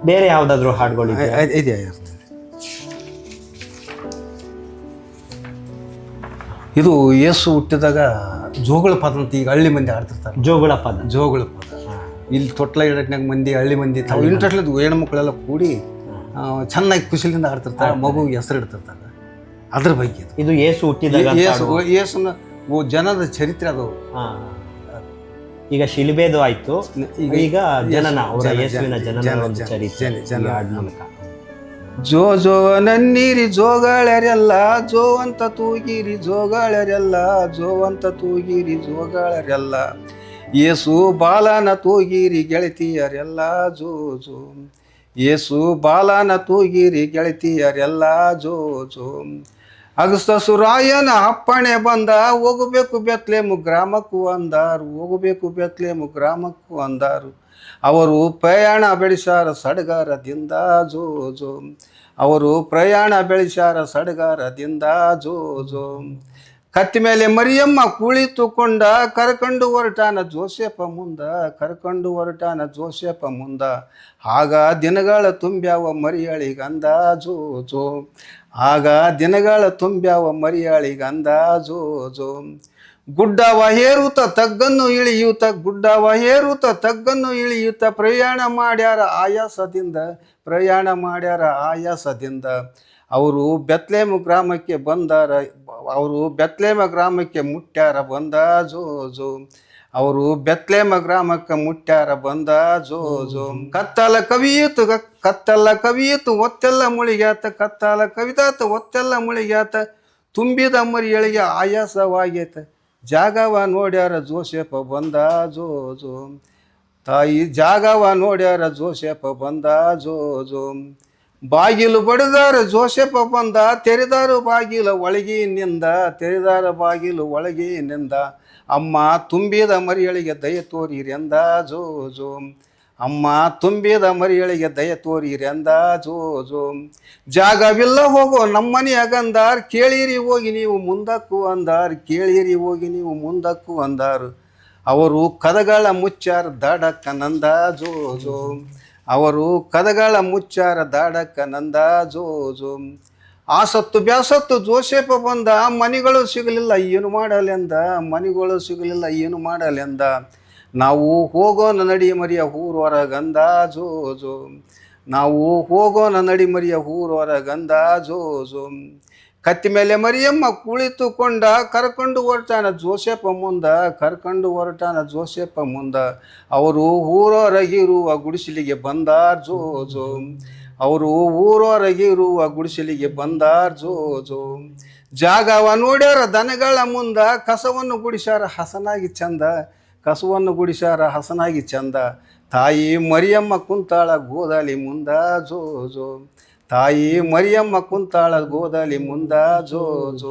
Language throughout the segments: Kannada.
ಬೇರೆ ಯಾವ್ದಾದ್ರು ಹಾಡುಗಳು ಇದೆ. ಇದು ಯೇಸು ಹುಟ್ಟಿದಾಗ ಜೋಗಳ ಪದ ಅಂತ ಈಗ ಹಳ್ಳಿ ಮಂದಿ ಆಡ್ತಿರ್ತಾರೆ. ಜೋಗಳ ಪದ ಇಲ್ಲಿ ತೊಟ್ಲ ಇಡಕ್ನಾಗ ಮಂದಿ ಹಳ್ಳಿ ಮಂದಿ ತಾವು ಇಂಟ್ರೆಸ್ಟ್ ಹೆಣ್ಮಕ್ಳೆಲ್ಲ ಕೂಡಿ ಚೆನ್ನಾಗಿ ಖುಷಿಲಿಂದ ಆಡ್ತಿರ್ತಾರೆ, ಮಗುಗೆ ಹೆಸರು ಇಡ್ತಿರ್ತಾರೆ. ಅದ್ರ ಬಗ್ಗೆ ಇದು ಯೇಸು ಹುಟ್ಟಿದಾಗ ಯೇಸುನ ಜನದ ಚರಿತ್ರೆ ಅದು. ಈಗ ಶಿಲುಬೆದು ಆಯ್ತು, ಈಗ ಜನನ ಅವರ ಯೇಸುವಿನ ಜನನ ಒಂದು ಚರಿತ್ರೆ. ಜೋ ಜೋ ನನ್ನೀರಿ ಜೋಗಾಳ್ಯಾರೆಲ್ಲ, ಜೋ ಅಂತ ತೂಗಿರಿ ಜೋಗಾಳ್ಯಾರೆಲ್ಲ, ಜೋ ಅಂತ ತೂಗಿರಿ ಜೋಗಾಳ್ಯಾರೆಲ್ಲ, ಯೇಸು ಬಾಲನ ತೂಗಿರಿ ಗೆಳತಿಯರೆಲ್ಲ, ಜೋ ಜೋ ಯೇಸು ಬಾಲನ ತೂಗಿರಿ ಗೆಳತಿಯರೆಲ್ಲ, ಜೋ ಜೋ ಅಗಸ್ತಸುರಾಯನ ಅಪ್ಪಣೆ ಬಂದ, ಹೋಗಬೇಕು ಬೆತ್ಲೇಮು ಗ್ರಾಮಕ್ಕೂ ಅಂದಾರು, ಹೋಗಬೇಕು ಬೆತ್ಲೇಮು ಗ್ರಾಮಕ್ಕೂ ಅಂದಾರು, ಅವರು ಪ್ರಯಾಣ ಬೆಳೆಸಾರ ಸಡಗರದಿಂದ, ಜೋ ಜೋ ಅವರು ಪ್ರಯಾಣ ಬೆಳೆಸಾರ ಸಡಗರದಿಂದ, ಜೋ ಜೋ ಕತ್ತಿ ಮೇಲೆ ಮರಿಯಮ್ಮ ಕುಳಿತುಕೊಂಡ, ಕರ್ಕೊಂಡು ಹೊರಟಾನ ಜೋಸೆಫ ಮುಂದ, ಕರ್ಕೊಂಡು ಹೊರಟಾನ ಜೋಸೆಫ ಮುಂದ, ಆಗ ದಿನಗಳ ತುಂಬ್ಯಾವ ಮರಿಯಾಳಿಗಂದ, ಜೋ ಜೋ ಆಗ ದಿನಗಳ ತುಂಬ್ಯಾವ ಮರಿಯಾಳಿಗಂದ, ಜೋ ಜೋ ಗುಡ್ಡವ ಹೇರುತ್ತ ತಗ್ಗನ್ನು ಇಳಿಯುತ್ತ, ಗುಡ್ಡವ ಹೇರುತ್ತ ತಗ್ಗನ್ನು ಇಳಿಯುತ್ತ, ಪ್ರಯಾಣ ಮಾಡ್ಯಾರ ಆಯಾಸದಿಂದ, ಪ್ರಯಾಣ ಮಾಡ್ಯಾರ ಆಯಾಸದಿಂದ, ಅವರು ಬೆತ್ಲೇಮ ಗ್ರಾಮಕ್ಕೆ ಬಂದಾರ, ಅವರು ಬೆತ್ಲೇಮ ಗ್ರಾಮಕ್ಕೆ ಮುಟ್ಟ್ಯಾರ ಬಂದ, ಜೋ ಜೋ ಅವರು ಬೆತ್ಲೇಮ ಗ್ರಾಮಕ್ಕೆ ಮುಟ್ಟ್ಯಾರ ಬಂದ, ಜೋ ಜೋ ಕತ್ತಲ ಕವಿಯಿತು, ಕತ್ತಲ ಕವಿಯಿತು ಒತ್ತೆಲ್ಲ ಮುಳಿಗ್ಯಾತ, ಕತ್ತಲ ಕವಿತಾತ ಒತ್ತೆಲ್ಲ ಮುಳಿಗ್ಯಾತ, ತುಂಬಿದ ಮರಿಯಳಿಗೆ ಆಯಾಸವಾಗೈತ, ಜಾಗವ ನೋಡ್ಯಾರ ಜೋಸೆಫ ಬಂದ, ಜೋ ಜೋ ತಾಯಿ ಜಾಗವ ನೋಡ್ಯಾರ ಜೋಸೆಫ ಬಂದ, ಜೋ ಜೋ ಬಾಗಿಲು ಬಡಿದಾರ ಜೋಸೆಫ ಬಂದ, ತೆರೆದಾರು ಬಾಗಿಲು ಒಳಗಿನಿಂದ, ತೆರೆದಾರ ಬಾಗಿಲು ಒಳಗಿನಿಂದ, ಅಮ್ಮ ತುಂಬಿದ ಮರಿಯಳಿಗೆ ದಯ ತೋರಿರೆಂದ, ಜೋ ಜೋ ಅಮ್ಮ ತುಂಬಿದ ಮರಿಯಳಿಗೆ ದಯ ತೋರಿರೆಂದ, ಜೋ ಜೋ ಜಾಗವಿಲ್ಲ ಹೋಗೋ ನಮ್ಮನೆಯಾಗಂದಾರ್, ಕೇಳಿರಿ ಹೋಗಿ ನೀವು ಮುಂದಕ್ಕೂ ಅಂದಾರ್, ಕೇಳಿರಿ ಹೋಗಿ ನೀವು ಮುಂದಕ್ಕೂ ಅಂದಾರು, ಅವರು ಕದಗಳ ಮುಚ್ಚಾರ ದಾಡಕ್ಕ ನಂದ, ಜೋ ಜೋ ಅವರು ಕದಗಳ ಮುಚ್ಚಾರ ದಾಡಕ್ಕ ನಂದ, ಜೋ ಜೋ ಆಸತ್ತು ಬ್ಯಾಸತ್ತು ಜೋಸೆಫ ಬಂದ, ಮನೆಗಳು ಸಿಗಲಿಲ್ಲ ಏನು ಮಾಡಲೆಂದ, ಮನೆಗಳು ಸಿಗಲಿಲ್ಲ ಏನು ಮಾಡಲೆಂದ, ನಾವು ಹೋಗೋಣ ನಡಿ ಮರಿಯ ಊರೊರಗಂದ, ಜೋ ಜೋ ನಾವು ಹೋಗೋಣ ನಡಿ ಮರಿಯ ಊರೊರಗಂದ, ಜೋ ಜೋ ಕತ್ತಿ ಮೇಲೆ ಮರಿಯಮ್ಮ ಕುಳಿತುಕೊಂಡ, ಕರ್ಕೊಂಡು ಹೊರಟಾನ ಜೋಸೆಫ ಮುಂದ, ಕರ್ಕೊಂಡು ಹೊರಟಾನ ಜೋಸೆಫ ಮುಂದ, ಅವರು ಊರೊರಗಿರುವ ಗುಡಿಸಲಿಗೆ ಬಂದಾರ್, ಜೋ ಜೋ ಅವರು ಊರೊರಗಿರುವ ಗುಡಿಸಲಿಗೆ ಬಂದಾರ್, ಜೋ ಜೋ ಜಾಗವ ನೋಡ್ಯಾರ ದನಗಳ ಮುಂದ, ಕಸವನ್ನು ಗುಡಿಸ್ಯಾರ ಹಸನಾಗಿ ಚಂದ, ಕಸವನ್ನು ಗುಡಿಸ್ಯಾರ ಹಸನಾಗಿ ಚಂದ, ತಾಯಿ ಮರಿಯಮ್ಮ ಕುಂತಾಳ ಗೋದಾಲಿ ಮುಂದ, ಜೋ ಜೋ ತಾಯಿ ಮರಿಯಮ್ಮ ಕುಂತಾಳ ಗೋದಾಲಿ ಮುಂದ, ಜೋ ಜೋ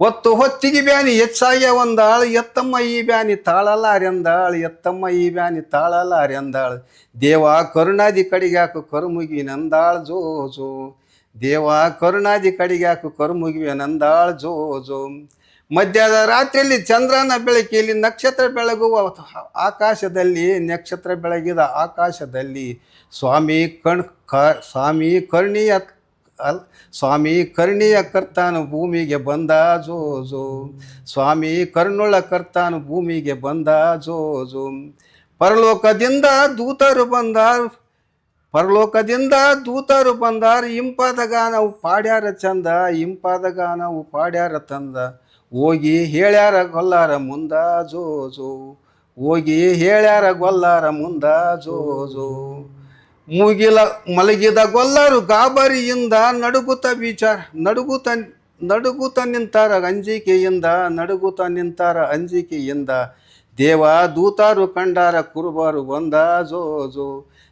ಹೊತ್ತು ಹೊತ್ತಿಗೆ ಬ್ಯಾನಿ ಹೆಚ್ಚಾಗ್ಯ ಒಂದಾಳು, ಎತ್ತಮ್ಮ ಈ ಬ್ಯಾನಿ ತಾಳಲಾರೆಂದಾಳು, ಎತ್ತಮ್ಮ ಈ ಬ್ಯಾನಿ ತಾಳಲಾರೆಂದಾಳು, ದೇವ ಕರುಣಾದಿ ಕಡಿಗ್ಯಾಕು ಕರುಮುಗಿವೆನಂದಾಳು, ಜೋ ಜೋ ದೇವ ಕರುಣಾದಿ ಕಡಿಗ್ಯಾಕು ಕರುಮುಗಿವೆನಂದಾಳು, ಜೋ ಜೋ ಮಧ್ಯಾಹ್ನ ರಾತ್ರಿಯಲ್ಲಿ ಚಂದ್ರನ ಬೆಳಕಿಯಲ್ಲಿ ನಕ್ಷತ್ರ ಬೆಳಗುವ ಆಕಾಶದಲ್ಲಿ, ನಕ್ಷತ್ರ ಬೆಳಗಿದ ಆಕಾಶದಲ್ಲಿ, ಸ್ವಾಮಿ ಸ್ವಾಮಿ ಕರ್ಣಿಯ ಸ್ವಾಮಿ ಕರ್ಣಿಯ ಕರ್ತಾನು ಭೂಮಿಗೆ ಬಂದ, ಜೋ ಜೋ ಸ್ವಾಮಿ ಕರ್ಣುಳ ಕರ್ತಾನು ಭೂಮಿಗೆ ಬಂದ, ಜೋ ಜೋ ಪರಲೋಕದಿಂದ ದೂತರು ಬಂದಾರು, ಪರಲೋಕದಿಂದ ದೂತರು ಬಂದಾರು, ಇಂಪಾದ ಗಾನವು ಪಾಡ್ಯಾರ ಚಂದ, ಇಂಪಾದ ಗಾನವು ಪಾಡ್ಯಾರ ತಂದ, ಹೋಗಿ ಹೇಳ್ಯಾರ ಗೊಲ್ಲಾರ ಮುಂದ, ಜೋ ಜೋ ಹೋಗಿ ಹೇಳ್ಯಾರ ಗೊಲ್ಲಾರ ಮುಂದ, ಜೋ ಜೋ ಮಲಗಿದ ಗೊಲ್ಲರು ಗಾಬರಿಯಿಂದ ನಡುಗುತ್ತ ವಿಚಾರ ನಡುಗುತ್ತ ನಿಂತಾರ ಅಂಜಿಕೆಯಿಂದ, ನಡುಗುತ್ತ ನಿಂತಾರ ಅಂಜಿಕೆಯಿಂದ, ದೇವ ದೂತಾರು ಕಂಡಾರ ಕುರುಬಾರು ಬಂದ, ಜೋ ಜೋ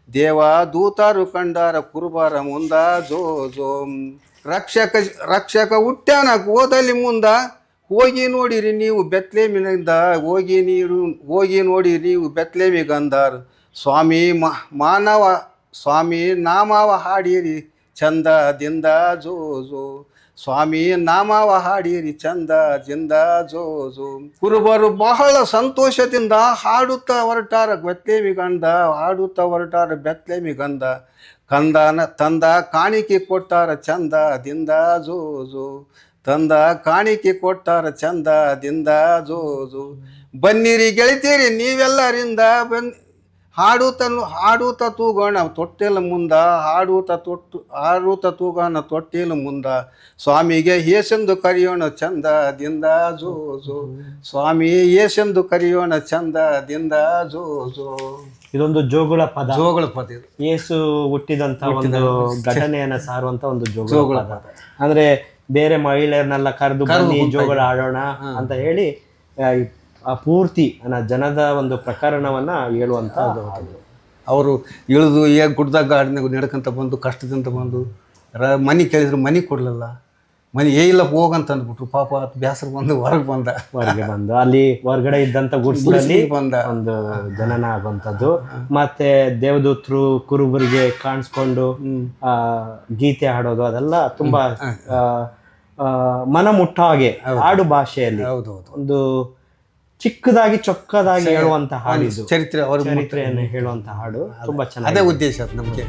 ದೇವ ದೂತಾರು ಕಂಡಾರ ಕುರುಬಾರ ಮುಂದ, ಜೋ ಜೋ ರಕ್ಷಕ ಹುಟ್ಟ್ಯಾನ ಗೋದಲ್ಲಿ ಮುಂದ, ಹೋಗಿ ನೋಡಿರಿ ನೀವು ಬೆತ್ಲೇಮಿನಿಂದ, ಹೋಗಿ ನೋಡಿರಿ ನೀವು ಬೆತ್ಲೇಮಿಗಂದಾರು, ಸ್ವಾಮಿ ಮಾನವ ಸ್ವಾಮಿ ನಾಮವ ಹಾಡಿರಿ ಚಂದದಿಂದ, ಜೋ ಜೋ ಸ್ವಾಮಿ ನಾಮವ ಹಾಡಿರಿ ಚಂದದಿಂದ, ಜೋ ಜೋ ಕುರುಬರು ಬಹಳ ಸಂತೋಷದಿಂದ ಹಾಡುತ್ತಾ ಹೊರಟಾರ ಬೆತ್ಲೇಮಿಗಂದ, ಹಾಡುತ್ತಾ ಹೊರಟಾರ ಬೆತ್ಲೇಮಿಗಂದ, ತಂದ ಕಾಣಿಕೆ ಕೊಟ್ಟಾರ ಚಂದದಿಂದ ಜೋ ಜೋ, ತಂದ ಕಾಣಿಕೆ ಕೊಟ್ಟಾರ ಚಂದದಿಂದ ಜೋ ಜೋ. ಬನ್ನಿರಿ ಗೆಳತೀರಿ ನೀವೆಲ್ಲರಿಂದ ಹಾಡುತ್ತ ತೂಗೋಣ ತೊಟ್ಟಿಲ ಮುಂದ, ಹಾಡುತ್ತ ತೂಗೋಣ ತೊಟ್ಟಿಲ ಮುಂದ. ಸ್ವಾಮಿಗೆ ಏಸೆಂದು ಕರೆಯೋಣ ಚಂದದಿಂದ ಜೋ ಜೋ, ಸ್ವಾಮಿ ಏಸೆಂದು ಕರೆಯೋಣ ಚಂದದಿಂದ ಜೋ ಜೋ. ಇದೊಂದು ಜೋಗುಳ ಪದ. ಇದು ಯೇಸು ಹುಟ್ಟಿದಂತ ಒಂದು ಘಟನೆಯನ್ನ ಸಾರುವಂತ ಒಂದು ಜೋಗುಳ ಪದ. ಅಂದ್ರೆ ಬೇರೆ ಮಹಿಳೆಯರನ್ನೆಲ್ಲ ಕರೆದು ಬನ್ನಿ ಜೋಗುಳ ಆಡೋಣ ಅಂತ ಹೇಳಿ ಆ ಪೂರ್ತಿ ಜನದ ಒಂದು ಪ್ರಕರಣವನ್ನ ಹೇಳುವಂತ ಅವರು ಇಳಿದು ಗುಡ್ದಾಗ ಗಾಡಿನಾಗ ನಡ್ಕೊಂತ ಬಂದು ಕಷ್ಟದಿಂದ ಬಂದು ಮನೆ ಕೇಳಿದ್ರು ಮನೆ ಕೊಡ್ಲಿಲ್ಲ, ಮನೆ ಇಲ್ಲ ಹೋಗಂತ ಅಂದ್ಬಿಟ್ರು. ಪಾಪ ಬೇಸರ ಬಂದು ಹೊರಗೆ ಬಂದ ಅಲ್ಲಿ ಹೊರಗಡೆ ಇದ್ದಂತ ಗುಡ್ಸಲ್ಲಿ ಒಂದು ಜನನ ಆಗುವಂಥದ್ದು. ಮತ್ತೆ ದೇವದೂತರು ಕುರುಬರಿಗೆ ಕಾಣಿಸ್ಕೊಂಡು ಗೀತೆ ಹಾಡೋದು ಅದೆಲ್ಲ ತುಂಬಾ ಮನ ಮುಟ್ಟ ಹಾಗೆ ಆಡು ಭಾಷೆಯಲ್ಲಿ ಒಂದು ಚಿಕ್ಕದಾಗಿ ಚೊಕ್ಕದಾಗಿ ಹೇಳುವಂತ ಹಾಡು. ಚರಿತ್ರೆಯನ್ನು ಹೇಳುವಂತ ಹಾಡು ತುಂಬಾ ಚೆನ್ನಾಗಿ. ಅದೇ ಉದ್ದೇಶ ನಮ್ಗೆ.